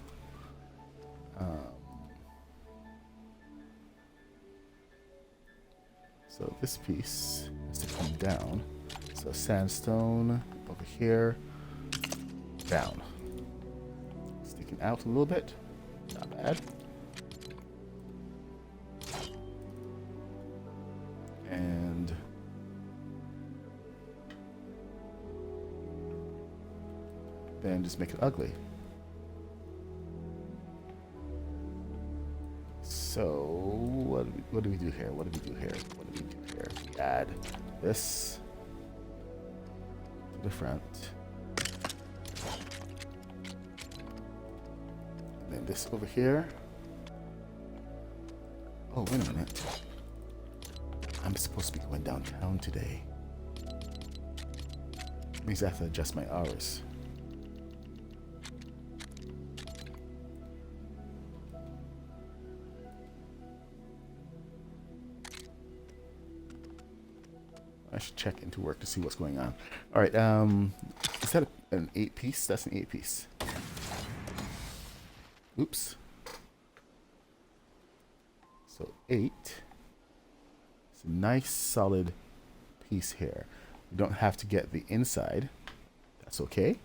So this piece has to come down. So sandstone over here, down. Sticking out a little bit, not bad. And then just make it ugly. So what do we do here? What do we do here? What do we do here? We add this to the front. And then this over here. Oh, wait a minute. I'm supposed to be going downtown today. Means I have to adjust my hours. I should check into work to see what's going on. All right, is that an 8 piece? That's an 8 piece. Oops. So 8. It's a nice solid piece here. You don't have to get the inside. That's okay.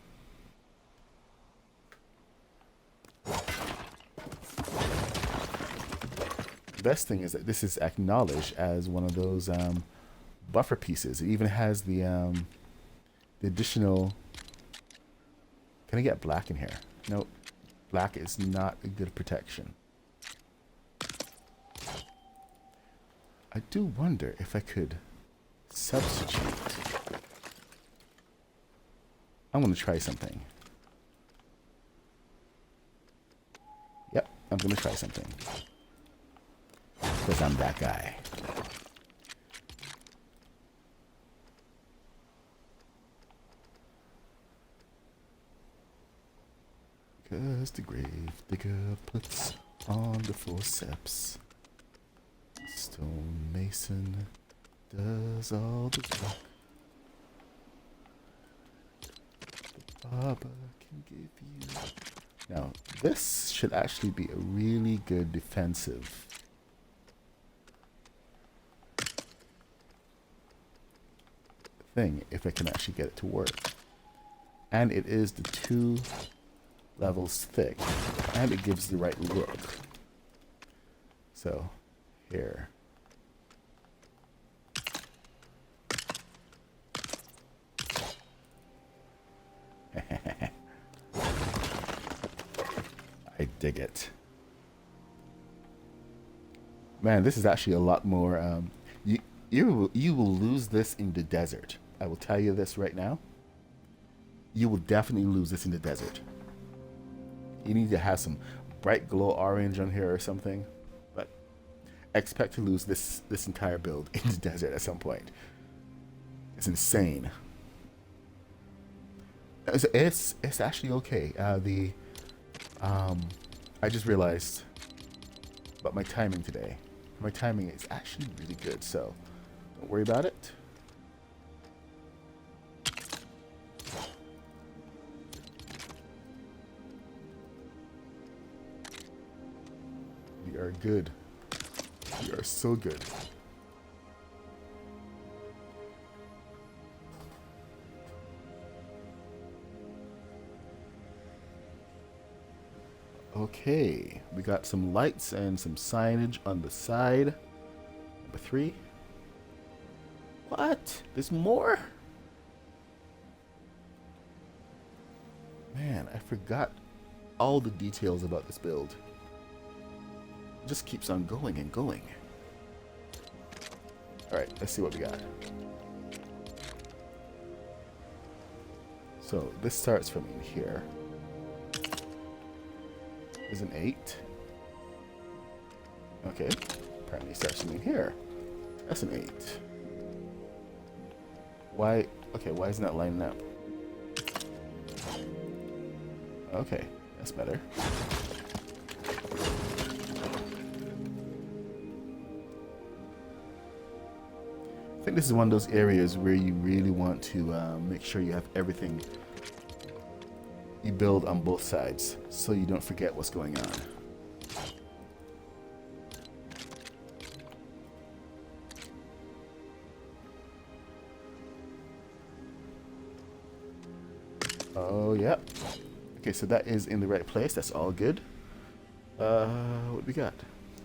The best thing is that this is acknowledged as one of those buffer pieces. It even has the additional... Can I get black in here? No, black is not a good protection. I do wonder if I could substitute. I'm going to try something. Yep, I'm going to try something. Because I'm that guy. Because the grave digger puts on the forceps. Stone mason does all the work. The barber can give you... Now, this should actually be a really good defensive. thing if I can actually get it to work. And it is the 2 levels thick, and it gives the right look. So, here. I dig it. Man, this is actually a lot more. You will lose this in the desert. I will tell you this right now. You will definitely lose this in the desert. You need to have some bright glow orange on here or something. But expect to lose this entire build in the desert at some point. It's insane. It's actually okay. I just realized about my timing today. My timing is actually really good, so don't worry about it. We are good. We are so good. Okay, we got some lights and some signage on the side. Number 3. What? There's more? Man, I forgot all the details about this build. It just keeps on going and going. Alright, let's see what we got. So, this starts from in here. Is an 8. Okay. Apparently it starts from in here. That's an 8. Why? Okay, why isn't that lining up? Okay, that's better. I think this is one of those areas where you really want to make sure you have everything you build on both sides, so you don't forget what's going on. Oh, yep. Okay, so that is in the right place. That's all good. What do we got?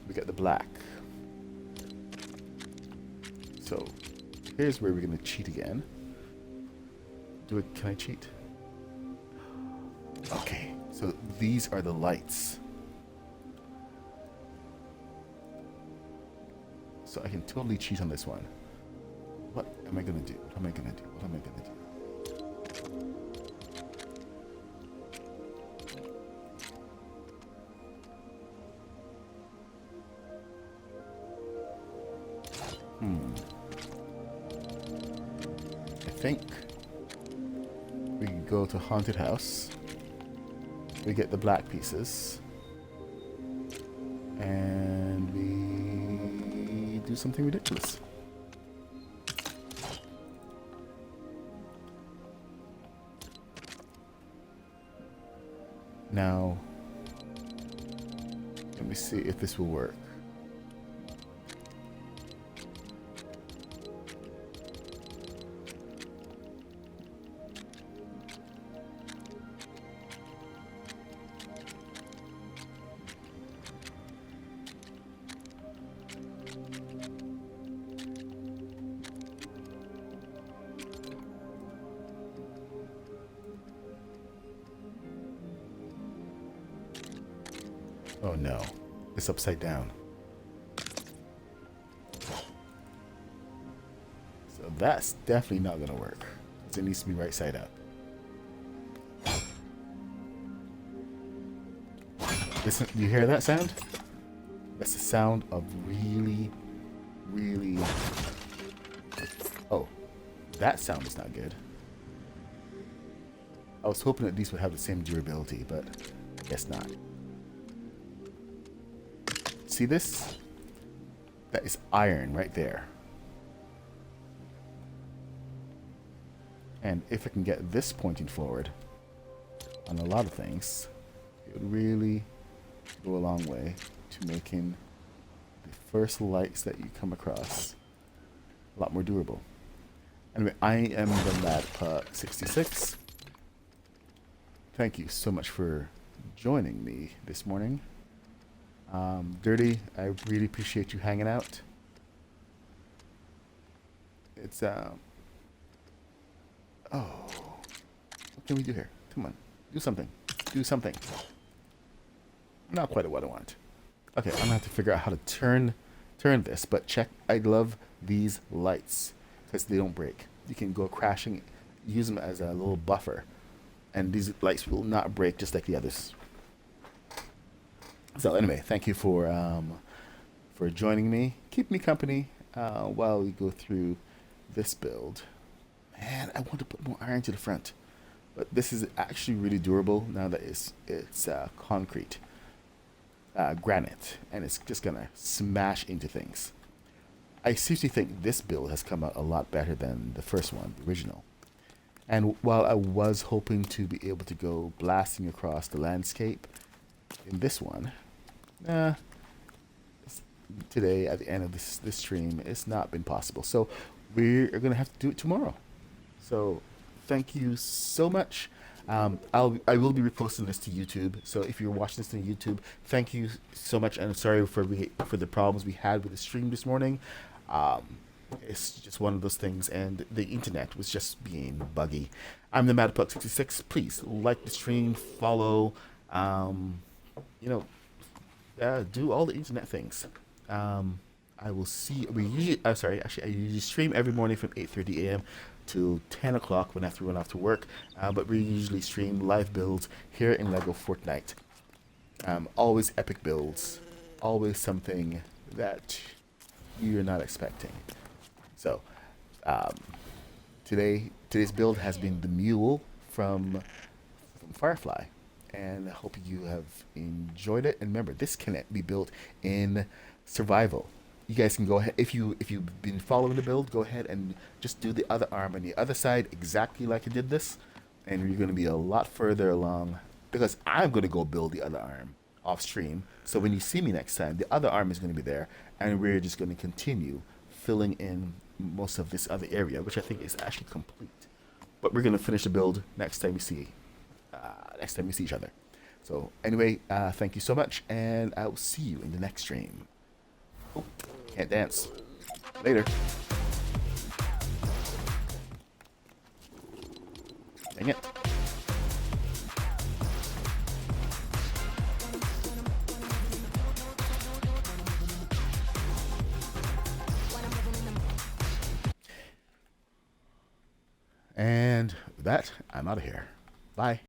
We got the black. So, here's where we're going to cheat again. Can I cheat? Okay, so these are the lights. So I can totally cheat on this one. What am I going to do? What am I going to do? What am I going to do? I think we can go to Haunted House. We get the black pieces. And we do something ridiculous. Now, let me see if this will work. Oh no, it's upside down. So that's definitely not gonna work. It needs to be right side up. Listen, you hear that sound? That's the sound of really, really... Oh, that sound is not good. I was hoping that these would have the same durability, but I guess not. See this? That is iron right there. And if I can get this pointing forward on a lot of things, it would really go a long way to making the first lights that you come across a lot more durable. Anyway, I am the Mad Puck 66. Thank you so much for joining me this morning. Dirty, I really appreciate you hanging out. It's oh, what can we do here? Come on, do something. Do something. Not quite what I want. Okay, I'm gonna have to figure out how to turn this. But check, I love these lights because they don't break. You can go crashing, use them as a little buffer, and these lights will not break just like the others. So anyway, thank you for joining me. Keep me company while we go through this build. Man, I want to put more iron to the front, but this is actually really durable now that it's concrete, granite, and it's just gonna smash into things. I seriously think this build has come out a lot better than the first one, the original. And while I was hoping to be able to go blasting across the landscape in this one, today at the end of this stream, it's not been possible. So we're gonna have to do it tomorrow. So thank you so much. I will be reposting this to YouTube. So if you're watching this on YouTube, thank you so much. And I'm sorry for the problems we had with the stream this morning. It's just one of those things, and the internet was just being buggy. I'm the MadPuck66. Please like the stream, follow, do all the internet things. I will see. I usually stream every morning from 8:30 a.m. to 10 o'clock when I have to run off to work. But we usually stream live builds here in Lego Fortnite. Always epic builds, always something that you're not expecting. So today's build has been the MULE from Firefly, and I hope you have enjoyed it. And remember, this can be built in survival. You guys can go ahead, if you've been following the build, go ahead and just do the other arm on the other side exactly like I did this, and you're going to be a lot further along, because I'm going to go build the other arm off stream. So when you see me next time, the other arm is going to be there, and we're just going to continue filling in most of this other area, which I think is actually complete. But we're going to finish the build next time we see each other. So anyway, thank you so much, and I will see you in the next stream. Oh, can't dance. Later. Dang it. And with that, I'm out of here. Bye.